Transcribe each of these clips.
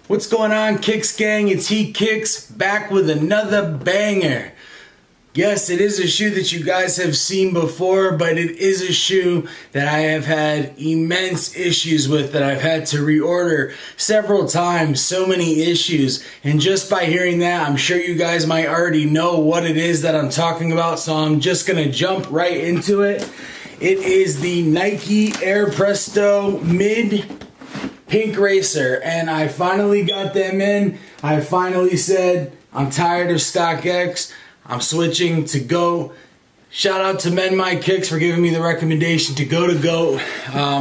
What's going on, Kicks Gang? It's He Kicks back with another banger. Yes, it is a shoe that you guys have seen before, but it is a shoe that I have had immense issues with, that I've had to reorder several times, so many issues. And just by hearing that, I'm sure you guys might already know what it is that I'm talking about, so I'm just gonna jump right into it. It is the Nike Air Presto Mid Pink Racer, and I finally got them in. I finally said, I'm tired of StockX. I'm switching to Go. Shout out to Men My Kicks for giving me the recommendation to go to Go.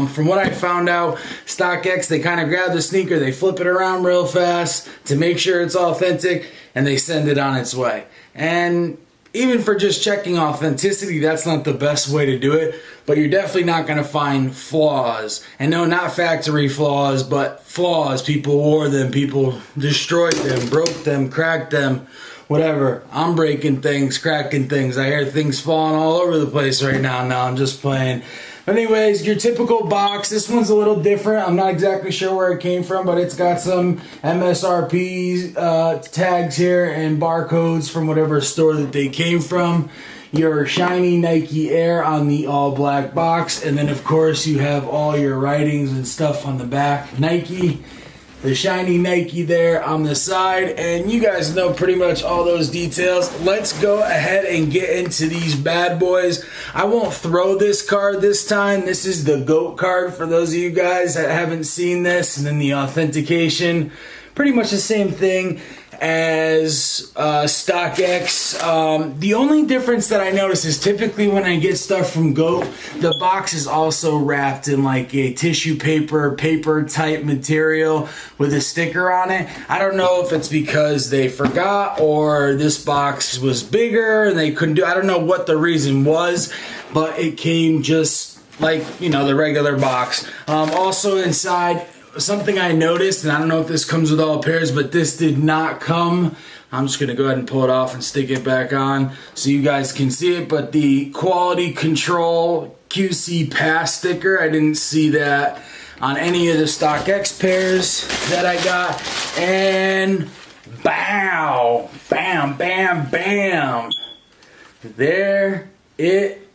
From what I found out, StockX, they kind of grab the sneaker, they flip it around real fast to make sure it's authentic, and they send it on its way. And even for just checking authenticity, that's not the best way to do it, but you're definitely not going to find flaws. And no, not factory flaws, but flaws. People wore them, people destroyed them, broke them, cracked them, whatever. I'm breaking things, cracking things. I hear things falling all over the place right now. Now I'm just playing. But anyways, your typical box. This one's a little different. I'm not exactly sure where it came from, but it's got some MSRP tags here and barcodes from whatever store that they came from. Your shiny Nike Air on the all black box, and then of course you have all your writings and stuff on the back. Nike, the shiny Nike there on the side, and you guys know pretty much all those details. Let's go ahead and get into these bad boys. I won't throw this card this time. This is the GOAT card for those of you guys that haven't seen this, and then the authentication, pretty much the same thing as StockX. The only difference that I notice is typically when I get stuff from GOAT, the box is also wrapped in like a tissue paper type material with a sticker on it. I don't know if it's because they forgot or this box was bigger and they couldn't do, I don't know what the reason was, but it came just like, you know, the regular box. Also inside, something I noticed, and I don't know if this comes with all pairs, but this did not come. I'm just going to go ahead and pull it off and stick it back on so you guys can see it. But the quality control QC pass sticker, I didn't see that on any of the StockX pairs that I got. And bow, bam, bam, bam. There it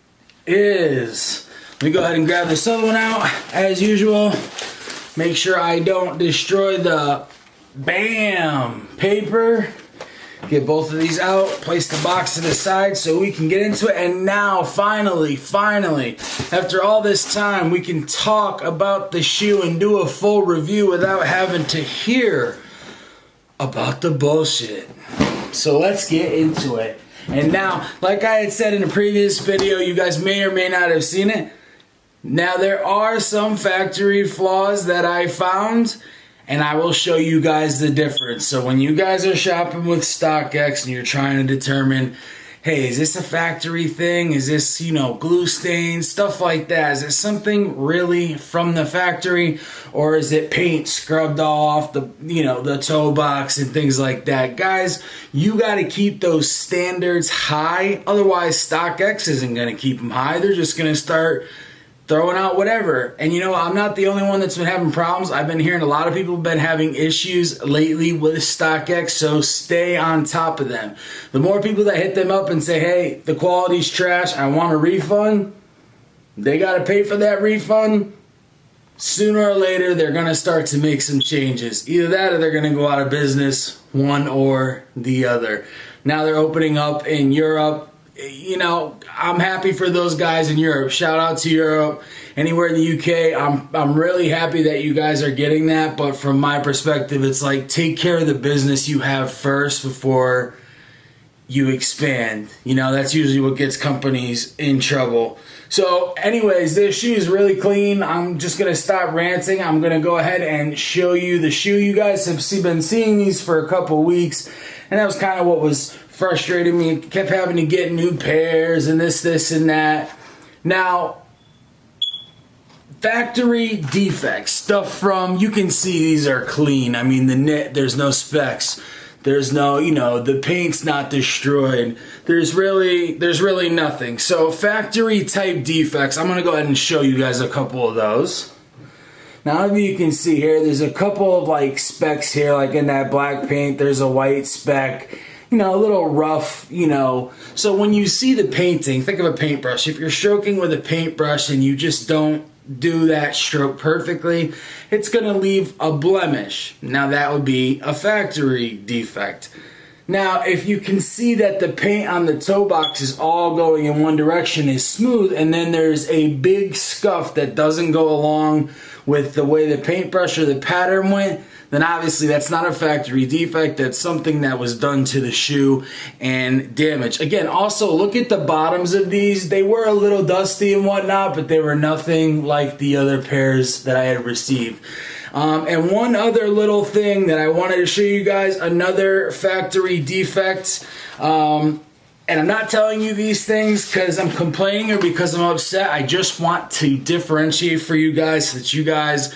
is. Let me go ahead and grab this other one out as usual. Make sure I don't destroy the BAM paper. Get both of these out, place the box to the side so we can get into it. And now, finally, after all this time, we can talk about the shoe and do a full review without having to hear about the bullshit. So let's get into it. And now, like I had said in a previous video, you guys may or may not have seen it. Now, there are some factory flaws that I found, and I will show you guys the difference. So when you guys are shopping with StockX and you're trying to determine, hey, is this a factory thing? Is this, you know, glue stains, stuff like that? Is it something really from the factory, or is it paint scrubbed off the, you know, the toe box and things like that? Guys, you got to keep those standards high. Otherwise, StockX isn't going to keep them high. They're just going to start throwing out whatever. And you know, I'm not the only one that's been having problems. I've been hearing a lot of people have been having issues lately with StockX, so stay on top of them. The more people that hit them up and say, hey, the quality's trash, I want a refund, they got to pay for that refund. Sooner or later, they're going to start to make some changes. Either that or they're going to go out of business, one or the other. Now they're opening up in Europe. You know, I'm happy for those guys in Europe. Shout out to Europe. Anywhere in the UK, I'm really happy that you guys are getting that. But from my perspective, it's like, take care of the business you have first before you expand. You know, that's usually what gets companies in trouble. So anyways, this shoe is really clean. I'm just going to stop ranting. I'm going to go ahead and show you the shoe. You guys have been seeing these for a couple weeks, and that was kind of what was frustrating me. Kept having to get new pairs and this and that. Now, factory defects, stuff from, you can see these are clean. I mean, the knit, there's no specks. There's no, you know, the paint's not destroyed. There's really nothing. So factory type defects, I'm going to go ahead and show you guys a couple of those. Now if you can see here, there's a couple of like specks here, like in that black paint, there's a white speck, you know, a little rough, you know. So when you see the painting, think of a paintbrush. If you're stroking with a paintbrush and you just don't do that stroke perfectly, it's gonna leave a blemish. Now that would be a factory defect. Now, if you can see that the paint on the toe box is all going in one direction is smooth, and then there's a big scuff that doesn't go along with the way the paintbrush or the pattern went, then obviously that's not a factory defect. That's something that was done to the shoe and damaged. Again, also look at the bottoms of these. They were a little dusty and whatnot, but they were nothing like the other pairs that I had received. And one other little thing that I wanted to show you guys, another factory defect. And I'm not telling you these things because I'm complaining or because I'm upset. I just want to differentiate for you guys so that you guys,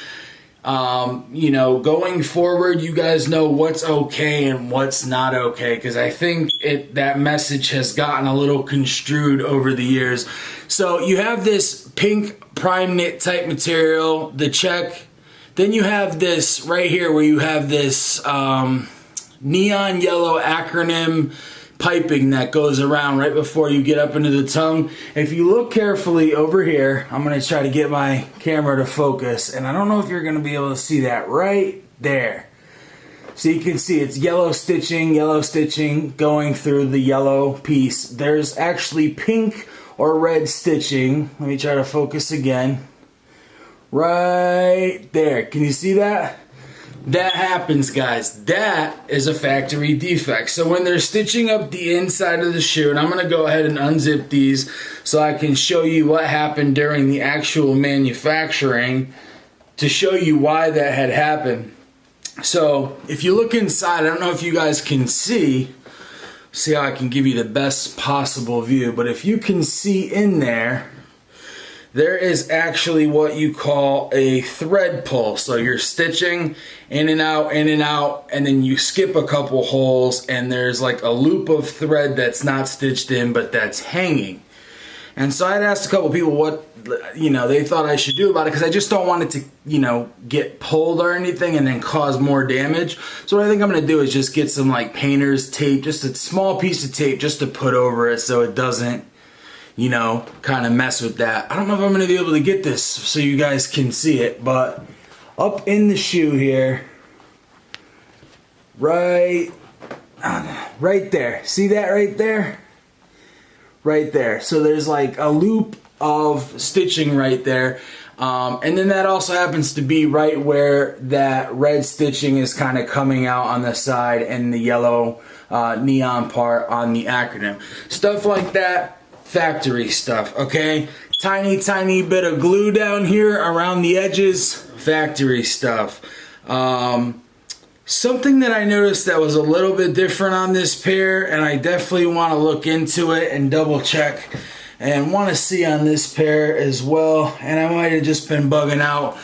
you know, going forward, you guys know what's okay and what's not okay. Because I think that message has gotten a little construed over the years. So you have this pink prime knit type material, the check. Then you have this right here where you have this neon yellow acronym piping that goes around right before you get up into the tongue. If you look carefully over here, I'm going to try to get my camera to focus, and I don't know if you're going to be able to see that right there. So you can see it's yellow stitching going through the yellow piece. There's actually pink or red stitching. Let me try to focus again. Right there. Can you see that? That happens, guys. That is a factory defect. So when they're stitching up the inside of the shoe, and I'm going to go ahead and unzip these so I can show you what happened during the actual manufacturing to show you why that had happened. So if you look inside, I don't know if you guys can see how I can give you the best possible view, but if you can see in there, there is actually what you call a thread pull. So you're stitching in and out, and then you skip a couple holes, and there's like a loop of thread that's not stitched in, but that's hanging. And so I'd asked a couple people what, you know, they thought I should do about it, because I just don't want it to, you know, get pulled or anything and then cause more damage. So what I think I'm going to do is just get some like painter's tape, just a small piece of tape just to put over it so it doesn't, you know, kind of mess with that. I don't know if I'm going to be able to get this so you guys can see it, but up in the shoe here, right there. See that right there? Right there. So there's like a loop of stitching right there. And then that also happens to be right where that red stitching is kind of coming out on the side and the yellow neon part on the acronym. Stuff like that. Factory stuff, okay? Tiny bit of glue down here around the edges, factory stuff. Something that I noticed that was a little bit different on this pair, and I definitely want to look into it and double check and want to see on this pair as well, and I might have just been bugging out,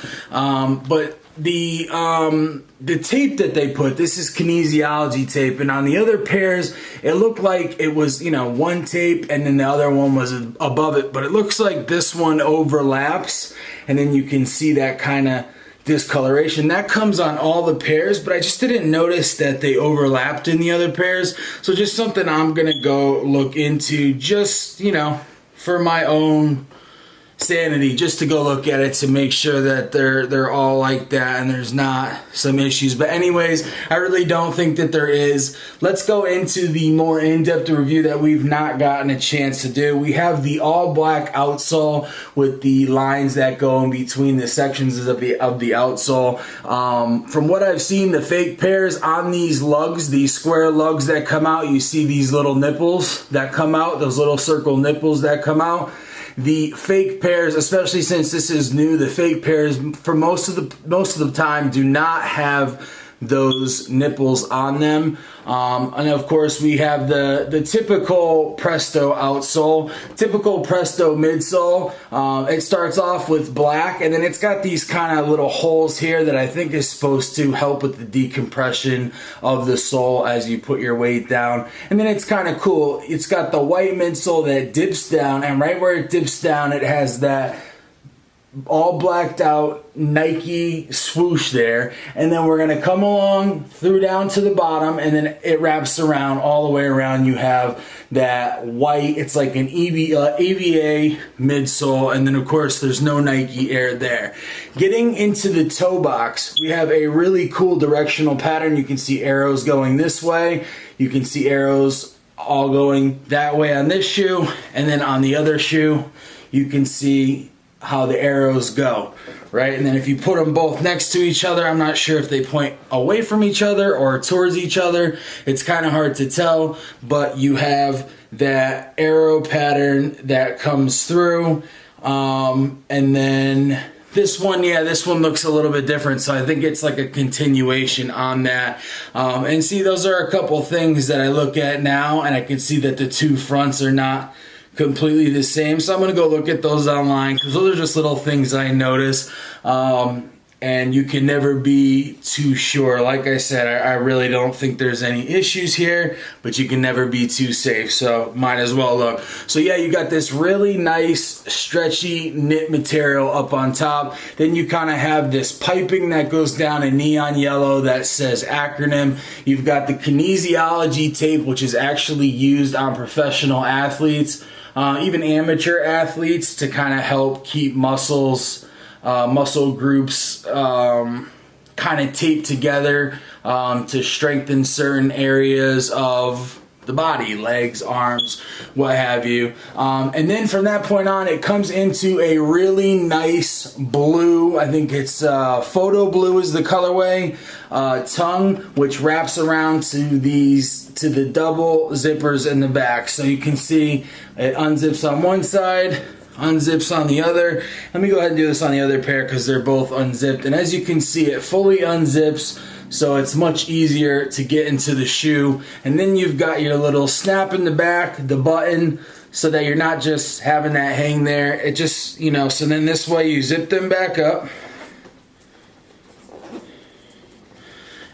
but the tape that they put, this is kinesiology tape, and on the other pairs it looked like it was, you know, one tape and then the other one was above it, but it looks like this one overlaps, and then you can see that kind of discoloration. That comes on all the pairs, but I just didn't notice that they overlapped in the other pairs. So just something I'm gonna go look into, just, you know, for my own sanity, just to go look at it to make sure that they're all like that and there's not some issues. But anyways, I really don't think that there is. Let's go into the more in-depth review that we've not gotten a chance to do. We have the all black outsole with the lines that go in between the sections of the outsole. From what I've seen, the fake pairs on these lugs, these square lugs that come out, you see these little nipples that come out, those little circle nipples that come out. The fake pairs, especially since this is new, the fake pairs for most of the time do not have those nipples on them. And of course we have the typical Presto outsole, typical Presto midsole. It starts off with black, and then it's got these kind of little holes here that I think is supposed to help with the decompression of the sole as you put your weight down. And then it's kind of cool. It's got the white midsole that dips down, and right where it dips down it has that all blacked out Nike swoosh there, and then we're gonna come along through down to the bottom, and then it wraps around all the way around. You have that white, it's like an EVA midsole, and then of course there's no Nike Air there. Getting into the toe box, we have a really cool directional pattern. You can see arrows going this way, you can see arrows all going that way on this shoe, and then on the other shoe you can see how the arrows go, right? And then if you put them both next to each other, I'm not sure if they point away from each other or towards each other. It's kind of hard to tell, but you have that arrow pattern that comes through. And then this one, yeah, this one looks a little bit different, so I think it's like a continuation on that. And see, those are a couple things that I look at now, and I can see that the two fronts are not completely the same, so I'm gonna go look at those online, because those are just little things I notice, and you can never be too sure. Like I said, I really don't think there's any issues here, but you can never be too safe, so might as well look. So yeah, you got this really nice stretchy knit material up on top, then you kind of have this piping that goes down in neon yellow that says Acronym. You've got the kinesiology tape, which is actually used on professional athletes, even amateur athletes, to kind of help keep muscle groups kind of taped together to strengthen certain areas of the body, legs, arms, what have you. And then from that point on, it comes into a really nice blue. I think it's photo blue is the colorway, tongue, which wraps around to the double zippers in the back. So you can see it unzips on one side, unzips on the other. Let me go ahead and do this on the other pair because they're both unzipped. And as you can see, it fully unzips, so it's much easier to get into the shoe. And then you've got your little snap in the back, the button, so that you're not just having that hang there. It just, you know, so then this way you zip them back up.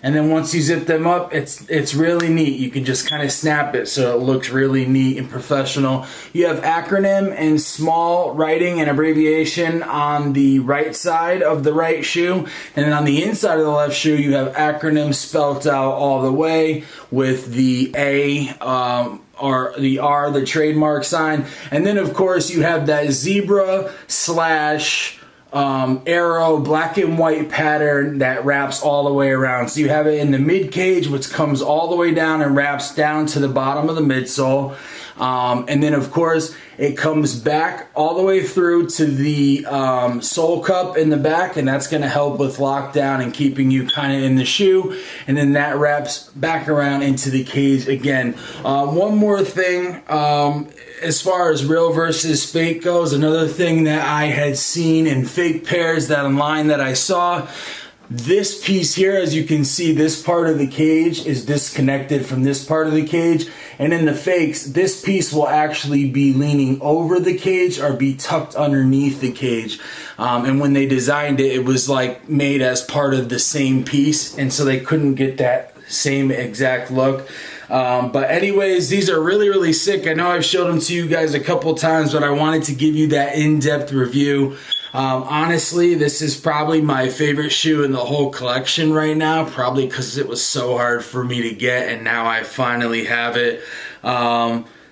And then once you zip them up, it's really neat. You can just kind of snap it so it looks really neat and professional. You have acronym and small writing and abbreviation on the right side of the right shoe. And then on the inside of the left shoe, you have acronym spelt out all the way with the A, or the R, the trademark sign. And then of course you have that zebra slash arrow black and white pattern that wraps all the way around. So you have it in the mid cage, which comes all the way down and wraps down to the bottom of the midsole. And then of course it comes back all the way through to the sole cup in the back, and that's going to help with lockdown and keeping you kind of in the shoe. And then that wraps back around into the cage again. One more thing, as far as real versus fake goes, another thing that I had seen in fake pairs that online that I saw, this piece here, as you can see, this part of the cage is disconnected from this part of the cage. And in the fakes, this piece will actually be leaning over the cage or be tucked underneath the cage. And when they designed it, it was like made as part of the same piece, and so they couldn't get that same exact look. But anyways, these are really, really sick. I know I've showed them to you guys a couple times, but I wanted to give you that in-depth review. Honestly, this is probably my favorite shoe in the whole collection right now, probably because it was so hard for me to get, and now I finally have it.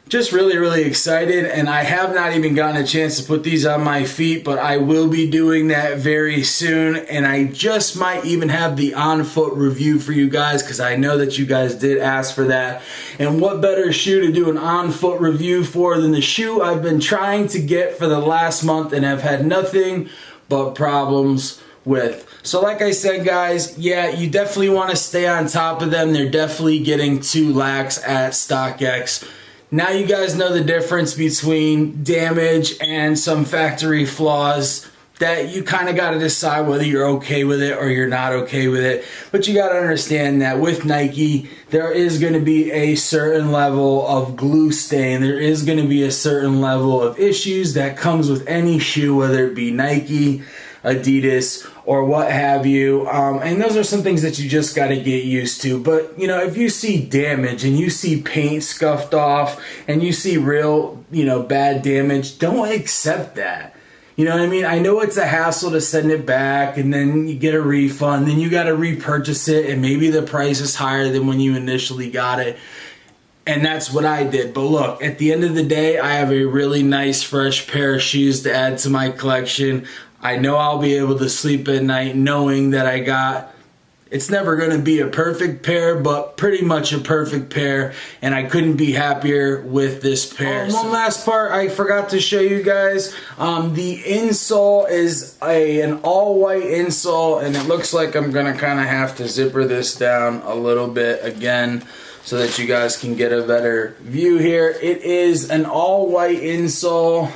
Just really, really excited, and I have not even gotten a chance to put these on my feet, but I will be doing that very soon, and I just might even have the on-foot review for you guys, because I know that you guys did ask for that. And what better shoe to do an on-foot review for than the shoe I've been trying to get for the last month and have had nothing but problems with. So like I said, guys, yeah, you definitely want to stay on top of them. They're definitely getting too lax at StockX. Now you guys know the difference between damage and some factory flaws, that you kind of got to decide whether you're okay with it or you're not okay with it. But you got to understand that with Nike, there is going to be a certain level of glue stain. There is going to be a certain level of issues that comes with any shoe, whether it be Nike, Adidas, or what have you. And those are some things that you just got to get used to. But, you know, if you see damage and you see paint scuffed off and you see real, bad damage, don't accept that. You know what I mean? I know it's a hassle to send it back and then you get a refund, then you got to repurchase it and maybe the price is higher than when you initially got it. And that's what I did. But look, at the end of the day, I have a really nice fresh pair of shoes to add to my collection. I know I'll be able to sleep at night knowing that I got, it's never going to be a perfect pair, but pretty much a perfect pair. And I couldn't be happier with this pair. One last part I forgot to show you guys. The insole is an all-white insole, and it looks like I'm going to kind of have to zipper this down a little bit again, so that you guys can get a better view here. It is an all-white insole,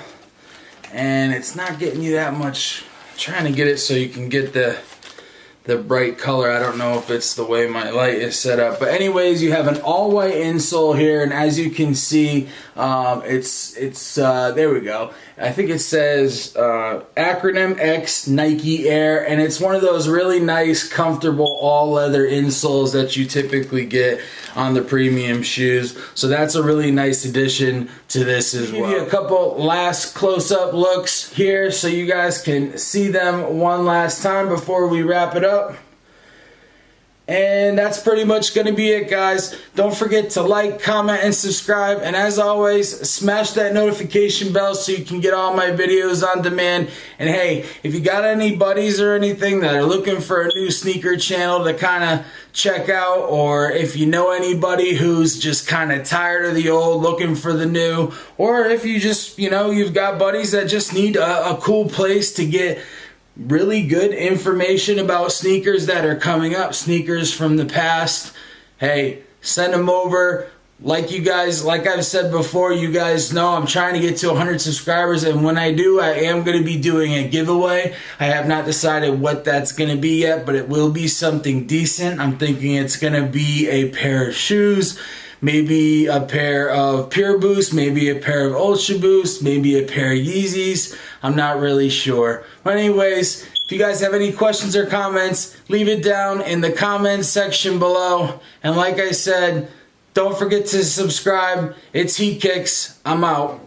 and it's not getting you that much. I'm trying to get it so you can get the bright color. I don't know if it's the way my light is set up, but anyways, you have an all-white insole here, and as you can see, it's there we go. I think it says Acronym X Nike Air, and it's one of those really nice, comfortable, all-leather insoles that you typically get on the premium shoes. So that's a really nice addition to this as well. Give you a couple last close-up looks here so you guys can see them one last time before we wrap it up. And that's pretty much going to be it, guys. Don't forget to like, comment, and subscribe. And as always, smash that notification bell so you can get all my videos on demand. And hey, if you got any buddies or anything that are looking for a new sneaker channel to kind of check out, or if you know anybody who's just kind of tired of the old, looking for the new, or if you just, you know, you've got buddies that just need a cool place to get really good information about sneakers that are coming up, sneakers from the past, hey, send them over. Like you guys, like I've said before, you guys know I'm trying to get to 100 subscribers, and when I do, I am going to be doing a giveaway. I have not decided what that's going to be yet, but it will be something decent. I'm thinking it's going to be a pair of shoes, maybe a pair of Pure Boost, maybe a pair of Ultra Boost, maybe a pair of Yeezys. I'm not really sure. But anyways, if you guys have any questions or comments, leave it down in the comments section below. And like I said, don't forget to subscribe. It's Heat Kicks. I'm out.